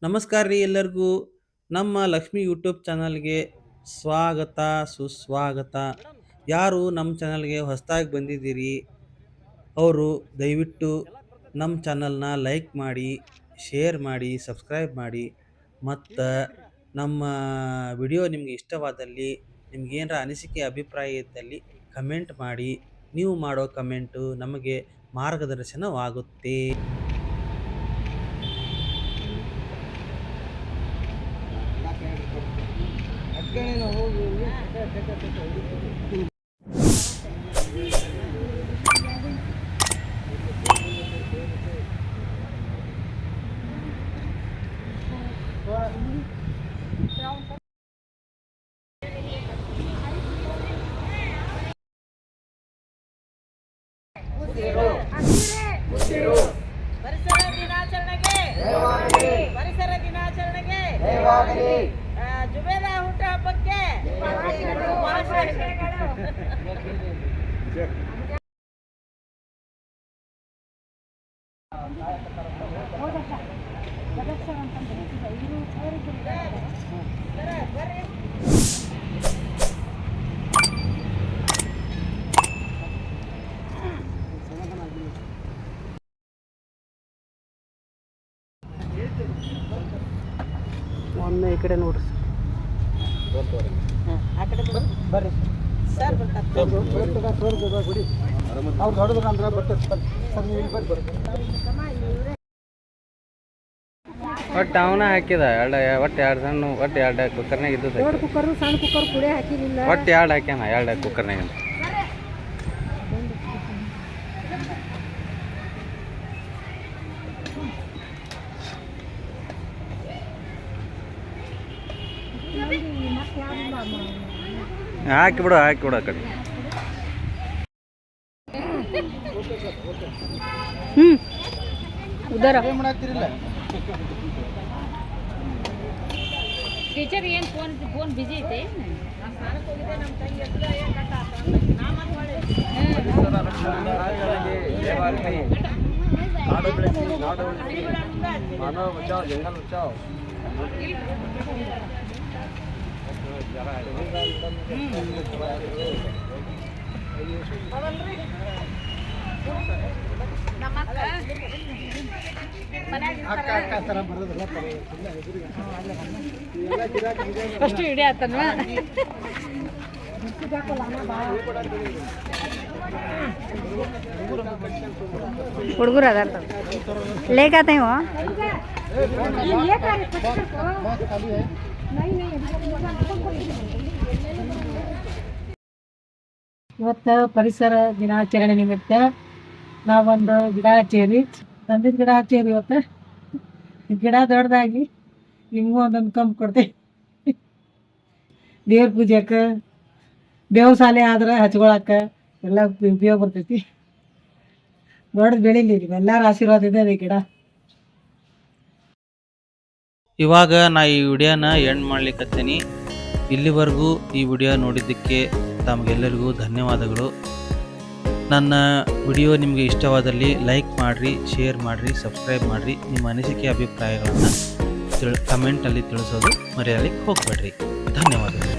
ನಮಸ್ಕಾರ ರೀ ಎಲ್ಲರಿಗೂ. ನಮ್ಮ ಲಕ್ಷ್ಮಿ ಯೂಟ್ಯೂಬ್ ಚಾನಲ್ಗೆ ಸ್ವಾಗತ ಸುಸ್ವಾಗತ. ಯಾರು ನಮ್ಮ ಚಾನಲ್ಗೆ ಹೊಸದಾಗಿ ಬಂದಿದ್ದೀರಿ ಅವರು ದಯವಿಟ್ಟು ನಮ್ಮ ಚಾನಲ್ನ ಲೈಕ್ ಮಾಡಿ, ಶೇರ್ ಮಾಡಿ, ಸಬ್ಸ್ಕ್ರೈಬ್ ಮಾಡಿ. ಮತ್ತು ನಮ್ಮ ವಿಡಿಯೋ ನಿಮಗೆ ಇಷ್ಟವಾದಲ್ಲಿ, ನಿಮಗೇನಾರ ಅನಿಸಿಕೆ ಅಭಿಪ್ರಾಯ ಇದ್ದಲ್ಲಿ ಕಮೆಂಟ್ ಮಾಡಿ. ನೀವು ಮಾಡೋ ಕಮೆಂಟು ನಮಗೆ ಮಾರ್ಗದರ್ಶನವಾಗುತ್ತೆ. ಪರಿಸರ ದಿನಾಚರಣೆಗೆ ಜುಬೇದ ಹುಟ್ಟುಹಬ್ಬಕ್ಕೆ ಒಮ್ಮೆ ಈ ಕಡೆ ನೋಡ್ರಿ ಆ ಕಡೆ ಬರ್ರಿ ಸರ್ ಅವ್ರು ಹೊಡೆದ್ರು ಅಂದ್ರೆ ಬರ್ತದೆ ಸರ್ ನೀವು ಇಲ್ಲಿ ಬರ್ರಿ ಒಟ್ಟು ಅವನ ಹಾಕಿದ ಒಟ್ಟು ಎರಡು ಸಣ್ಣ ಒಟ್ಟು ಎರಡು ಕುಕ್ಕರ್ನಾಗ ಇದ್ದದ ದೊಡ್ಡ ಕುಕ್ಕರ್ ಸಣ್ಣ ಕುಕ್ಕರ್ ಕುಡಿಯ ಹಾಕಿರಲಿಲ್ಲ. ಒಟ್ಟು ಎರಡು ಹಾಕ್ಯಾನ ಎರಡು ಕುಕ್ಕರ್ನಾಗ ಹಾಕಿಬಿಡು ಆ ಕಡೆ ಉದರ ಮಾಡಾಕ್ತಿರಿಲ್ಲ ಟೀಚರ್ ಏನು ಫೋನ್ ಬಿಜಿ ಐತೆ. ನಾಡು ಬೆಳೆಸಿ ನಾಡು ಉಳಿಸಿ ಮಾನವ ಬಚಾವ್ ಜಂಗಲ್ ಬಚಾವ್. ಫಸ್ಟ್ ಹಿಡಿ ಆತನ್ವಾ ಹುಡುಗರು ಅದಾರ ಲೇಖಾತ ಇವ ಇವತ್ತು ಪರಿಸರ ದಿನಾಚರಣೆ ನಿಮಿತ್ತ ನಾವೊಂದು ಗಿಡ ಹಚ್ಚೇರಿ ತಂದಿದ್ದು ಗಿಡ ಹಚ್ಚೇರಿ. ಇವತ್ತು ಗಿಡ ದೊಡ್ಡದಾಗಿ ನಿಮಗೂ ಒಂದೊಂದು ಕಂಪು ಕೊಡ್ತೇವೆ. ದೇವ್ರ ಪೂಜೆಗೆ ಬೇವು ಸಾಲೆ ಆದ್ರೆ ಹಚ್ಕೊಳಕ್ಕೆ ಎಲ್ಲ ಉಪಯೋಗ ಬರ್ತೈತಿ. ದೊಡ್ಡದು ಬೆಳೀಲಿ ಎಲ್ಲರ ಆಶೀರ್ವಾದ ಇದೆ ಈ ಗಿಡ. ಇವಾಗ ನಾ ಈ ವಿಡಿಯೋನ ಎಂಡ್ ಮಾಡ್ಲಿಕ್ಕತ್ತೀನಿ. ಇಲ್ಲಿವರೆಗೂ ಈ ವಿಡಿಯೋ ನೋಡಿದ್ದಕ್ಕೆ ತಮಗೆಲ್ಲರಿಗೂ ಧನ್ಯವಾದಗಳು. ನನ್ನ ವಿಡಿಯೋ ನಿಮಗೆ ಇಷ್ಟವಾದಲ್ಲಿ ಲೈಕ್ ಮಾಡಿರಿ, ಶೇರ್ ಮಾಡಿರಿ, ಸಬ್ಸ್ಕ್ರೈಬ್ ಮಾಡಿರಿ. ನಿಮ್ಮ ಅನಿಸಿಕೆ ಅಭಿಪ್ರಾಯಗಳನ್ನು ಕಮೆಂಟಲ್ಲಿ ತಿಳಿಸೋದು ಮರೆಯಲಿಕ್ಕೆ ಹೋಗಬೇಡ್ರಿ. ಧನ್ಯವಾದಗಳು.